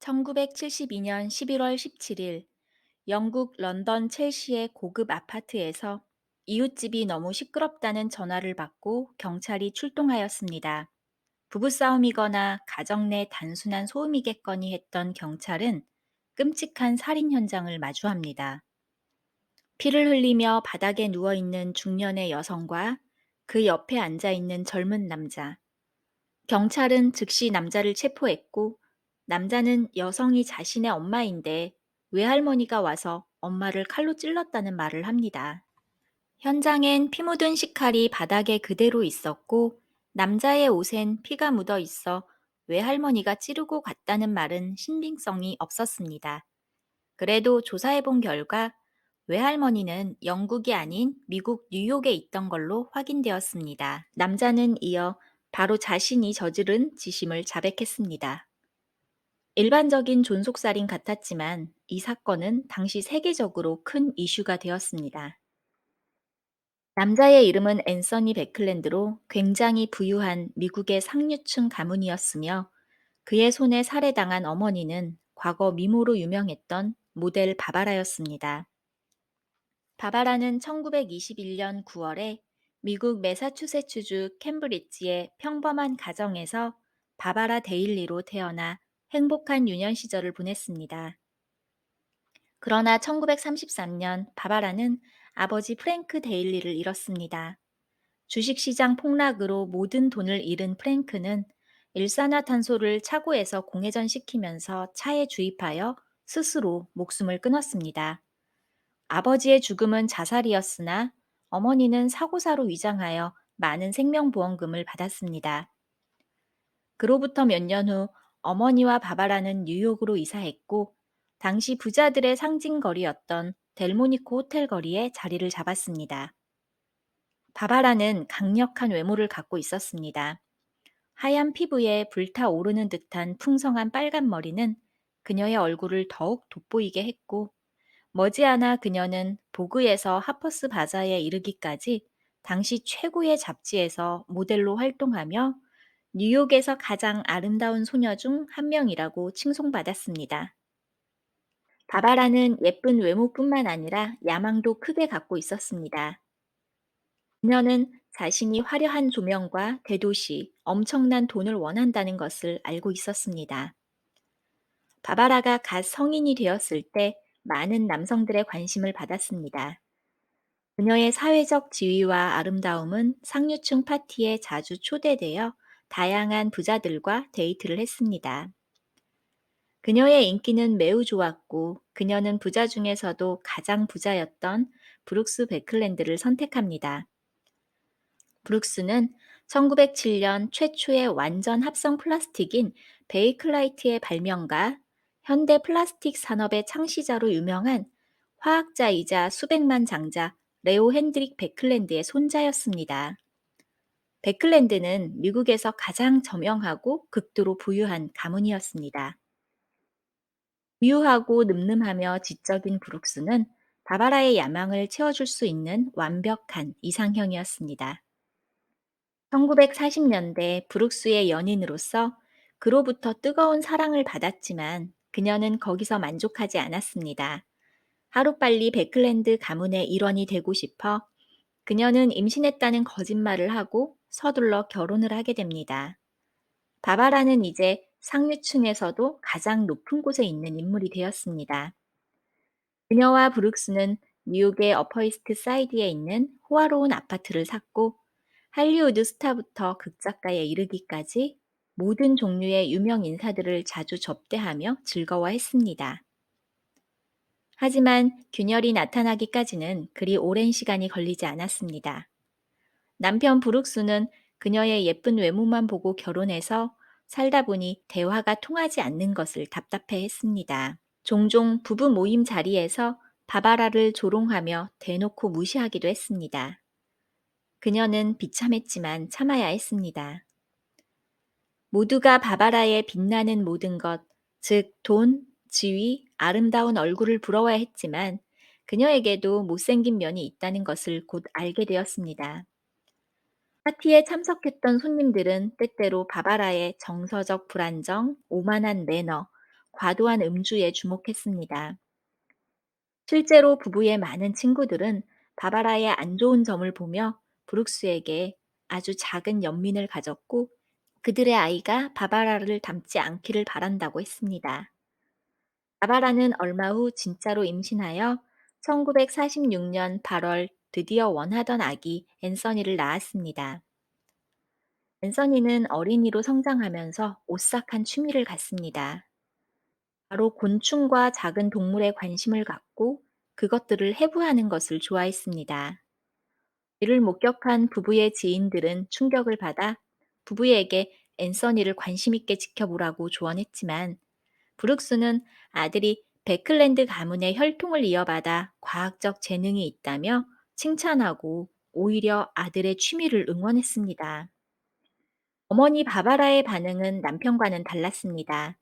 1972년 11월 17일 영국 런던 첼시의 고급 아파트에서 이웃집이 너무 시끄럽다는 전화를 받고 경찰이 출동하였습니다. 부부싸움이거나 가정 내 단순한 소음이겠거니 했던 경찰은 끔찍한 살인 현장을 마주합니다. 피를 흘리며 바닥에 누워 있는 중년의 여성과 그 옆에 앉아 있는 젊은 남자. 경찰은 즉시 남자를 체포했고, 남자는 여성이 자신의 엄마인데 외할머니가 와서 엄마를 칼로 찔렀다는 말을 합니다. 현장엔 피 묻은 식칼이 바닥에 그대로 있었고, 남자의 옷엔 피가 묻어 있어 외할머니가 찌르고 갔다는 말은 신빙성이 없었습니다. 그래도 조사해 본 결과 외할머니는 영국이 아닌 미국 뉴욕에 있던 걸로 확인되었습니다. 남자는 이어 바로 자신이 저지른 지심을 자백했습니다. 일반적인 존속살인 같았지만 이 사건은 당시 세계적으로 큰 이슈가 되었습니다. 남자의 이름은 앤서니 베클랜드로 굉장히 부유한 미국의 상류층 가문이었으며, 그의 손에 살해당한 어머니는 과거 미모로 유명했던 모델 바바라였습니다. 바바라는 1921년 9월에 미국 매사추세츠주 캠브리지의 평범한 가정에서 바바라 데일리로 태어나 행복한 유년 시절을 보냈습니다. 그러나 1933년 바바라는 아버지 프랭크 데일리를 잃었습니다. 주식시장 폭락으로 모든 돈을 잃은 프랭크는 일산화탄소를 차고에서 공회전시키면서 차에 주입하여 스스로 목숨을 끊었습니다. 아버지의 죽음은 자살이었으나 어머니는 사고사로 위장하여 많은 생명보험금을 받았습니다. 그로부터 몇 년 후 어머니와 바바라는 뉴욕으로 이사했고, 당시 부자들의 상징거리였던 델모니코 호텔 거리에 자리를 잡았습니다. 바바라는 강력한 외모를 갖고 있었습니다. 하얀 피부에 불타오르는 듯한 풍성한 빨간 머리는 그녀의 얼굴을 더욱 돋보이게 했고, 머지않아 그녀는 보그에서 하퍼스 바자에 이르기까지 당시 최고의 잡지에서 모델로 활동하며 뉴욕에서 가장 아름다운 소녀 중 한 명이라고 칭송받았습니다. 바바라는 예쁜 외모뿐만 아니라 야망도 크게 갖고 있었습니다. 그녀는 자신이 화려한 조명과 대도시, 엄청난 돈을 원한다는 것을 알고 있었습니다. 바바라가 갓 성인이 되었을 때 많은 남성들의 관심을 받았습니다. 그녀의 사회적 지위와 아름다움은 상류층 파티에 자주 초대되어 다양한 부자들과 데이트를 했습니다. 그녀의 인기는 매우 좋았고, 그녀는 부자 중에서도 가장 부자였던 브룩스 베클랜드를 선택합니다. 브룩스는 1907년 최초의 완전 합성 플라스틱인 베이클라이트의 발명가, 현대 플라스틱 산업의 창시자로 유명한 화학자이자 수백만 장자 레오 핸드릭 베클랜드의 손자였습니다. 베클랜드는 미국에서 가장 저명하고 극도로 부유한 가문이었습니다. 부유하고 늠름하며 지적인 브룩스는 바바라의 야망을 채워줄 수 있는 완벽한 이상형이었습니다. 1940년대 브룩스의 연인으로서 그로부터 뜨거운 사랑을 받았지만 그녀는 거기서 만족하지 않았습니다. 하루빨리 베클랜드 가문의 일원이 되고 싶어 그녀는 임신했다는 거짓말을 하고 서둘러 결혼을 하게 됩니다. 바바라는 이제 상류층에서도 가장 높은 곳에 있는 인물이 되었습니다. 그녀와 브룩스는 뉴욕의 어퍼이스트 사이드에 있는 호화로운 아파트를 샀고, 할리우드 스타부터 극작가에 이르기까지 모든 종류의 유명 인사들을 자주 접대하며 즐거워했습니다. 하지만 균열이 나타나기까지는 그리 오랜 시간이 걸리지 않았습니다. 남편 브룩스는 그녀의 예쁜 외모만 보고 결혼해서 살다 보니 대화가 통하지 않는 것을 답답해 했습니다. 종종 부부 모임 자리에서 바바라를 조롱하며 대놓고 무시하기도 했습니다. 그녀는 비참했지만 참아야 했습니다. 모두가 바바라의 빛나는 모든 것, 즉 돈, 지위, 아름다운 얼굴을 부러워했지만 그녀에게도 못생긴 면이 있다는 것을 곧 알게 되었습니다. 파티에 참석했던 손님들은 때때로 바바라의 정서적 불안정, 오만한 매너, 과도한 음주에 주목했습니다. 실제로 부부의 많은 친구들은 바바라의 안 좋은 점을 보며 브룩스에게 아주 작은 연민을 가졌고 그들의 아이가 바바라를 닮지 않기를 바란다고 했습니다. 바바라는 얼마 후 진짜로 임신하여 1946년 8월 드디어 원하던 아기 앤서니를 낳았습니다. 앤서니는 어린이로 성장하면서 오싹한 취미를 갖습니다. 바로 곤충과 작은 동물에 관심을 갖고 그것들을 해부하는 것을 좋아했습니다. 이를 목격한 부부의 지인들은 충격을 받아 부부에게 앤서니를 관심 있게 지켜보라고 조언했지만 브룩스는 아들이 베클랜드 가문의 혈통을 이어받아 과학적 재능이 있다며 칭찬하고 오히려 아들의 취미를 응원했습니다. 어머니 바바라의 반응은 남편과는 달랐습니다.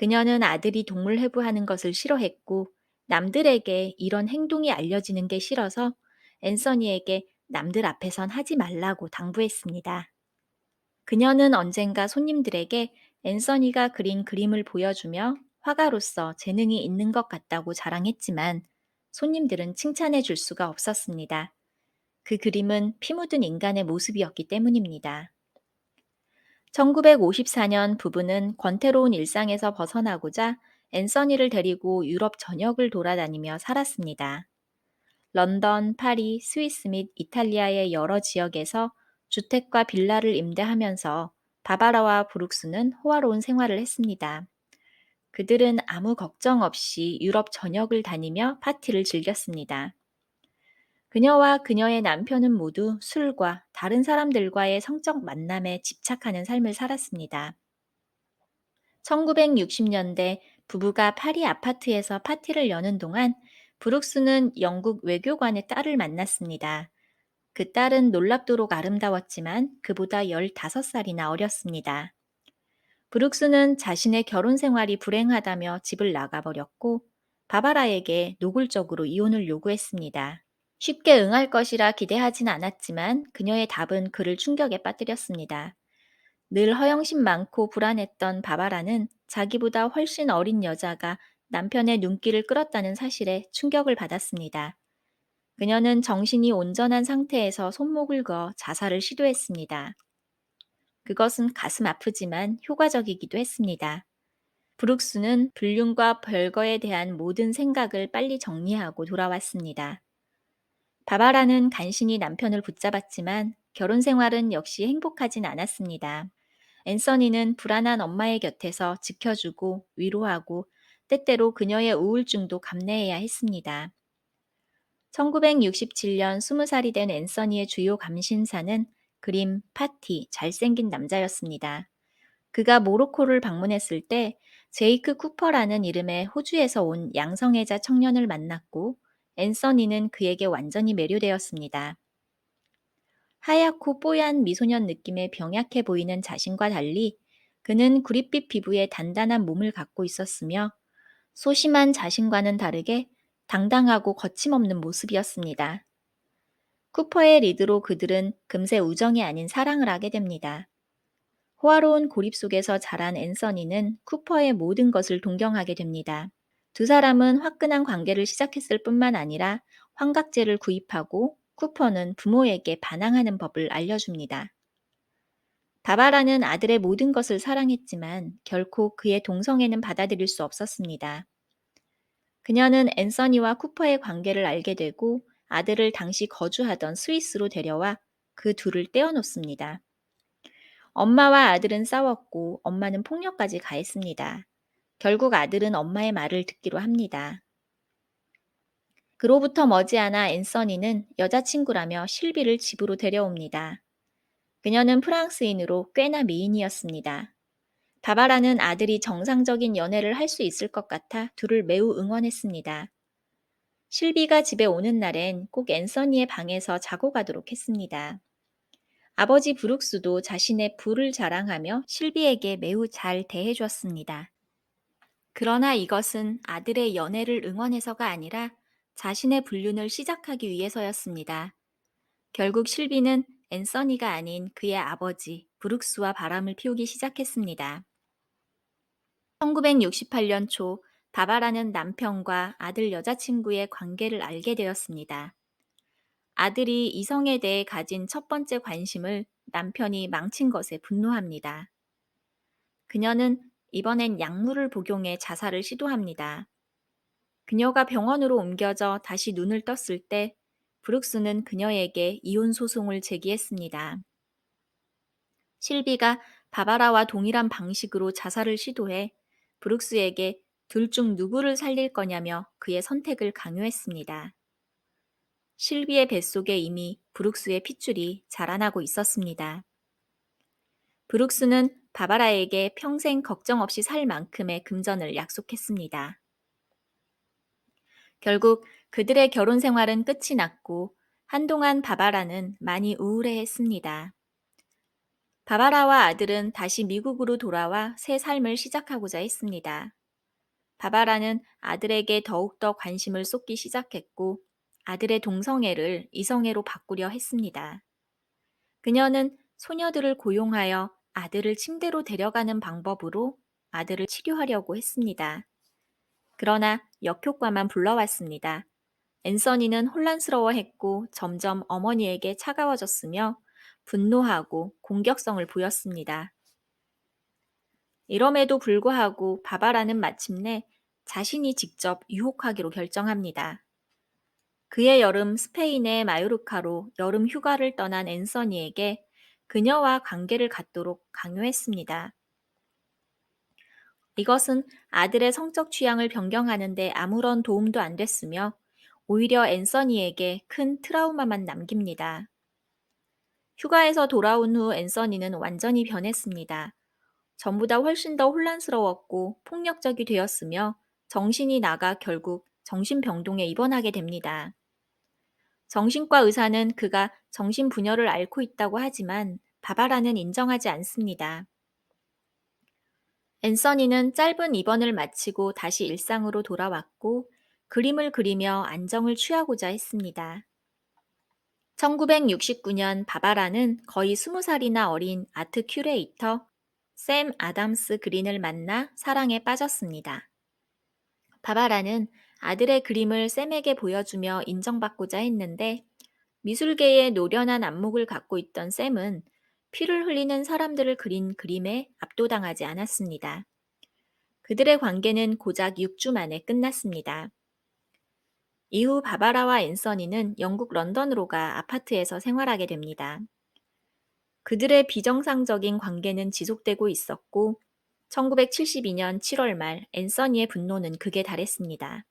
그녀는 아들이 동물 해부하는 것을 싫어했고 남들에게 이런 행동이 알려지는 게 싫어서 앤서니에게 남들 앞에선 하지 말라고 당부했습니다. 그녀는 언젠가 손님들에게 앤서니가 그린 그림을 보여주며 화가로서 재능이 있는 것 같다고 자랑했지만 손님들은 칭찬해 줄 수가 없었습니다. 그 그림은 피 묻은 인간의 모습이었기 때문입니다. 1954년 부부는 권태로운 일상에서 벗어나고자 앤서니를 데리고 유럽 전역을 돌아다니며 살았습니다. 런던, 파리, 스위스 및 이탈리아의 여러 지역에서 주택과 빌라를 임대하면서 바바라와 브룩스는 호화로운 생활을 했습니다. 그들은 아무 걱정 없이 유럽 전역을 다니며 파티를 즐겼습니다. 그녀와 그녀의 남편은 모두 술과 다른 사람들과의 성적 만남에 집착하는 삶을 살았습니다. 1960년대 부부가 파리 아파트에서 파티를 여는 동안 브룩스는 영국 외교관의 딸을 만났습니다. 그 딸은 놀랍도록 아름다웠지만 그보다 15살이나 어렸습니다. 브룩스는 자신의 결혼 생활이 불행하다며 집을 나가버렸고 바바라에게 노골적으로 이혼을 요구했습니다. 쉽게 응할 것이라 기대하진 않았지만 그녀의 답은 그를 충격에 빠뜨렸습니다. 늘 허영심 많고 불안했던 바바라는 자기보다 훨씬 어린 여자가 남편의 눈길을 끌었다는 사실에 충격을 받았습니다. 그녀는 정신이 온전한 상태에서 손목을 그어 자살을 시도했습니다. 그것은 가슴 아프지만 효과적이기도 했습니다. 브룩스는 불륜과 별거에 대한 모든 생각을 빨리 정리하고 돌아왔습니다. 바바라는 간신히 남편을 붙잡았지만 결혼 생활은 역시 행복하진 않았습니다. 앤서니는 불안한 엄마의 곁에서 지켜주고 위로하고 때때로 그녀의 우울증도 감내해야 했습니다. 1967년 20살이 된 앤서니의 주요 감신사는 그림, 파티, 잘생긴 남자였습니다. 그가 모로코를 방문했을 때 제이크 쿠퍼라는 이름의 호주에서 온 양성애자 청년을 만났고 앤서니는 그에게 완전히 매료되었습니다. 하얗고 뽀얀 미소년 느낌의 병약해 보이는 자신과 달리 그는 구릿빛 피부에 단단한 몸을 갖고 있었으며 소심한 자신과는 다르게 당당하고 거침없는 모습이었습니다. 쿠퍼의 리드로 그들은 금세 우정이 아닌 사랑을 하게 됩니다. 호화로운 고립 속에서 자란 앤서니는 쿠퍼의 모든 것을 동경하게 됩니다. 두 사람은 화끈한 관계를 시작했을 뿐만 아니라 환각제를 구입하고 쿠퍼는 부모에게 반항하는 법을 알려줍니다. 바바라는 아들의 모든 것을 사랑했지만 결코 그의 동성애는 받아들일 수 없었습니다. 그녀는 앤서니와 쿠퍼의 관계를 알게 되고 아들을 당시 거주하던 스위스로 데려와 그 둘을 떼어놓습니다. 엄마와 아들은 싸웠고 엄마는 폭력까지 가했습니다. 결국 아들은 엄마의 말을 듣기로 합니다. 그로부터 머지않아 앤서니는 여자친구라며 실비를 집으로 데려옵니다. 그녀는 프랑스인으로 꽤나 미인이었습니다. 바바라는 아들이 정상적인 연애를 할 수 있을 것 같아 둘을 매우 응원했습니다. 실비가 집에 오는 날엔 꼭 앤서니의 방에서 자고 가도록 했습니다. 아버지 브룩스도 자신의 부를 자랑하며 실비에게 매우 잘 대해줬습니다. 그러나 이것은 아들의 연애를 응원해서가 아니라 자신의 불륜을 시작하기 위해서였습니다. 결국 실비는 앤서니가 아닌 그의 아버지 브룩스와 바람을 피우기 시작했습니다. 1968년 초 바바라는 남편과 아들 여자친구의 관계를 알게 되었습니다. 아들이 이성에 대해 가진 첫 번째 관심을 남편이 망친 것에 분노합니다. 그녀는 이번엔 약물을 복용해 자살을 시도합니다. 그녀가 병원으로 옮겨져 다시 눈을 떴을 때 브룩스는 그녀에게 이혼 소송을 제기했습니다. 실비가 바바라와 동일한 방식으로 자살을 시도해 브룩스에게 둘 중 누구를 살릴 거냐며 그의 선택을 강요했습니다. 실비의 뱃속에 이미 브룩스의 핏줄이 자라나고 있었습니다. 브룩스는 바바라에게 평생 걱정 없이 살 만큼의 금전을 약속했습니다. 결국 그들의 결혼 생활은 끝이 났고 한동안 바바라는 많이 우울해했습니다. 바바라와 아들은 다시 미국으로 돌아와 새 삶을 시작하고자 했습니다. 바바라는 아들에게 더욱더 관심을 쏟기 시작했고 아들의 동성애를 이성애로 바꾸려 했습니다. 그녀는 소녀들을 고용하여 아들을 침대로 데려가는 방법으로 아들을 치료하려고 했습니다. 그러나 역효과만 불러왔습니다. 앤서니는 혼란스러워했고 점점 어머니에게 차가워졌으며 분노하고 공격성을 보였습니다. 이럼에도 불구하고 바바라는 마침내 자신이 직접 유혹하기로 결정합니다. 그의 여름 스페인의 마요르카로 여름 휴가를 떠난 앤서니에게 그녀와 관계를 갖도록 강요했습니다. 이것은 아들의 성적 취향을 변경하는 데 아무런 도움도 안 됐으며 오히려 앤서니에게 큰 트라우마만 남깁니다. 휴가에서 돌아온 후 앤서니는 완전히 변했습니다. 전보다 훨씬 더 혼란스러웠고 폭력적이 되었으며 정신이 나가 결국 정신병동에 입원하게 됩니다. 정신과 의사는 그가 정신분열을 앓고 있다고 하지만 바바라는 인정하지 않습니다. 앤서니는 짧은 입원을 마치고 다시 일상으로 돌아왔고 그림을 그리며 안정을 취하고자 했습니다. 1969년 바바라는 거의 20살이나 어린 아트 큐레이터 샘 아담스 그린을 만나 사랑에 빠졌습니다. 바바라는 아들의 그림을 샘에게 보여주며 인정받고자 했는데 미술계의 노련한 안목을 갖고 있던 샘은 피를 흘리는 사람들을 그린 그림에 압도당하지 않았습니다. 그들의 관계는 고작 6주 만에 끝났습니다. 이후 바바라와 앤서니는 영국 런던으로 가 아파트에서 생활하게 됩니다. 그들의 비정상적인 관계는 지속되고 있었고 1972년 7월 말 앤서니의 분노는 극에 달했습니다.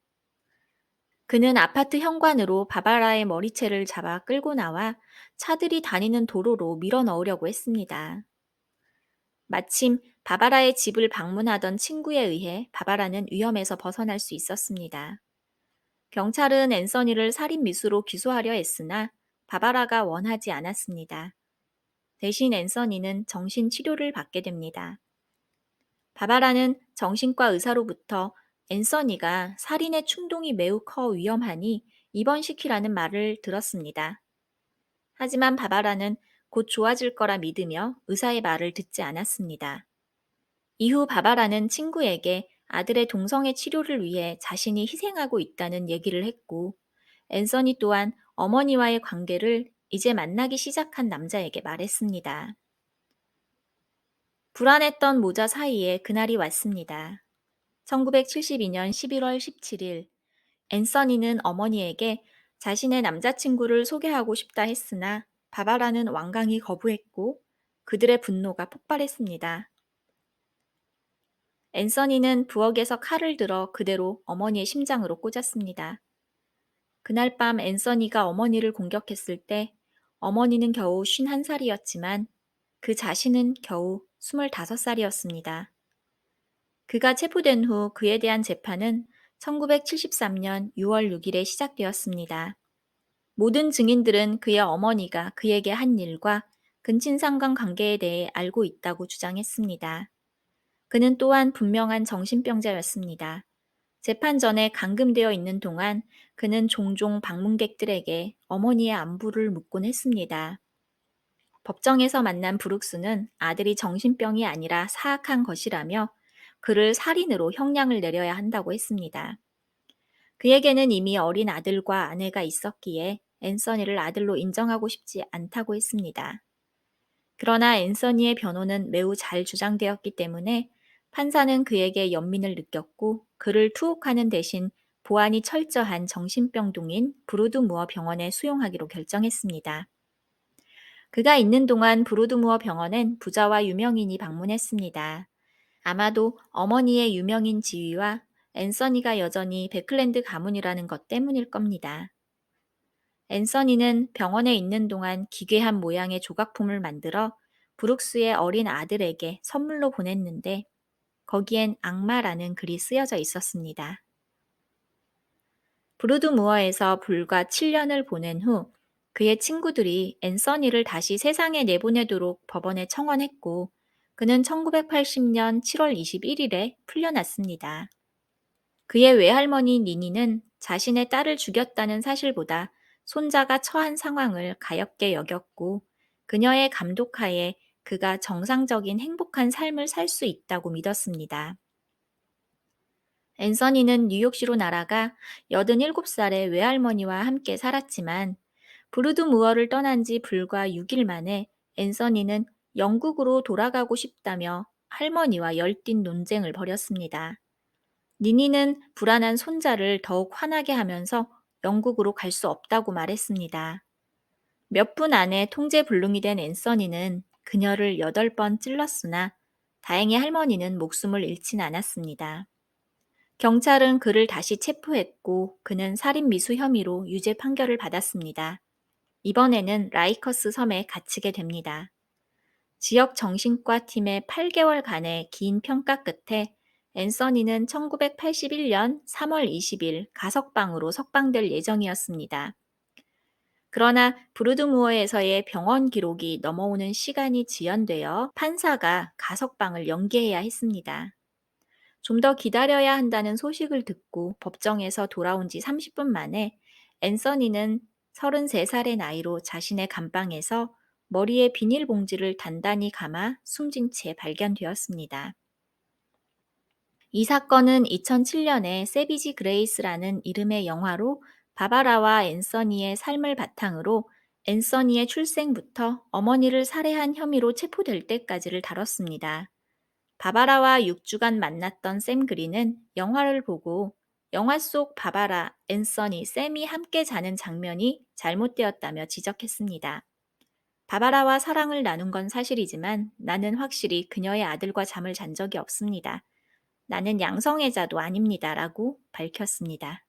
그는 아파트 현관으로 바바라의 머리채를 잡아 끌고 나와 차들이 다니는 도로로 밀어 넣으려고 했습니다. 마침 바바라의 집을 방문하던 친구에 의해 바바라는 위험에서 벗어날 수 있었습니다. 경찰은 앤서니를 살인 미수로 기소하려 했으나 바바라가 원하지 않았습니다. 대신 앤서니는 정신치료를 받게 됩니다. 바바라는 정신과 의사로부터 앤서니가 살인의 충동이 매우 커 위험하니 입원시키라는 말을 들었습니다. 하지만 바바라는 곧 좋아질 거라 믿으며 의사의 말을 듣지 않았습니다. 이후 바바라는 친구에게 아들의 동성애 치료를 위해 자신이 희생하고 있다는 얘기를 했고, 앤서니 또한 어머니와의 관계를 이제 만나기 시작한 남자에게 말했습니다. 불안했던 모자 사이에 그날이 왔습니다. 1972년 11월 17일, 앤서니는 어머니에게 자신의 남자친구를 소개하고 싶다 했으나 바바라는 완강히 거부했고 그들의 분노가 폭발했습니다. 앤서니는 부엌에서 칼을 들어 그대로 어머니의 심장으로 꽂았습니다. 그날 밤 앤서니가 어머니를 공격했을 때 어머니는 겨우 51살이었지만 그 자신은 겨우 25살이었습니다. 그가 체포된 후 그에 대한 재판은 1973년 6월 6일에 시작되었습니다. 모든 증인들은 그의 어머니가 그에게 한 일과 근친상간 관계에 대해 알고 있다고 주장했습니다. 그는 또한 분명한 정신병자였습니다. 재판 전에 감금되어 있는 동안 그는 종종 방문객들에게 어머니의 안부를 묻곤 했습니다. 법정에서 만난 브룩스는 아들이 정신병이 아니라 사악한 것이라며 그를 살인으로 형량을 내려야 한다고 했습니다. 그에게는 이미 어린 아들과 아내가 있었기에 앤서니를 아들로 인정하고 싶지 않다고 했습니다. 그러나 앤서니의 변호는 매우 잘 주장되었기 때문에 판사는 그에게 연민을 느꼈고 그를 투옥하는 대신 보안이 철저한 정신병동인 브루드 무어 병원에 수용하기로 결정했습니다. 그가 있는 동안 브루드 무어 병원엔 부자와 유명인이 방문했습니다. 아마도 어머니의 유명인 지위와 앤서니가 여전히 베클랜드 가문이라는 것 때문일 겁니다. 앤서니는 병원에 있는 동안 기괴한 모양의 조각품을 만들어 브룩스의 어린 아들에게 선물로 보냈는데 거기엔 악마라는 글이 쓰여져 있었습니다. 브루드 무어에서 불과 7년을 보낸 후 그의 친구들이 앤서니를 다시 세상에 내보내도록 법원에 청원했고 그는 1980년 7월 21일에 풀려났습니다. 그의 외할머니 니니는 자신의 딸을 죽였다는 사실보다 손자가 처한 상황을 가엾게 여겼고 그녀의 감독하에 그가 정상적인 행복한 삶을 살 수 있다고 믿었습니다. 앤서니는 뉴욕시로 날아가 87살의 외할머니와 함께 살았지만 브루드 무어를 떠난 지 불과 6일 만에 앤서니는 영국으로 돌아가고 싶다며 할머니와 열띤 논쟁을 벌였습니다. 니니는 불안한 손자를 더욱 화나게 하면서 영국으로 갈 수 없다고 말했습니다. 몇 분 안에 통제불능이 된 앤서니는 그녀를 8번 찔렀으나 다행히 할머니는 목숨을 잃진 않았습니다. 경찰은 그를 다시 체포했고 그는 살인미수 혐의로 유죄 판결을 받았습니다. 이번에는 라이커스 섬에 갇히게 됩니다. 지역 정신과 팀의 8개월간의 긴 평가 끝에 앤서니는 1981년 3월 20일 가석방으로 석방될 예정이었습니다. 그러나 브루드무어에서의 병원 기록이 넘어오는 시간이 지연되어 판사가 가석방을 연기해야 했습니다. 좀 더 기다려야 한다는 소식을 듣고 법정에서 돌아온 지 30분 만에 앤서니는 33살의 나이로 자신의 감방에서 머리에 비닐봉지를 단단히 감아 숨진 채 발견되었습니다. 이 사건은 2007년에 세비지 그레이스라는 이름의 영화로 바바라와 앤서니의 삶을 바탕으로 앤서니의 출생부터 어머니를 살해한 혐의로 체포될 때까지를 다뤘습니다. 바바라와 6주간 만났던 샘 그린은 영화를 보고 영화 속 바바라, 앤서니, 샘이 함께 자는 장면이 잘못되었다며 지적했습니다. 바바라와 사랑을 나눈 건 사실이지만 나는 확실히 그녀의 아들과 잠을 잔 적이 없습니다. 나는 양성애자도 아닙니다. 라고 밝혔습니다.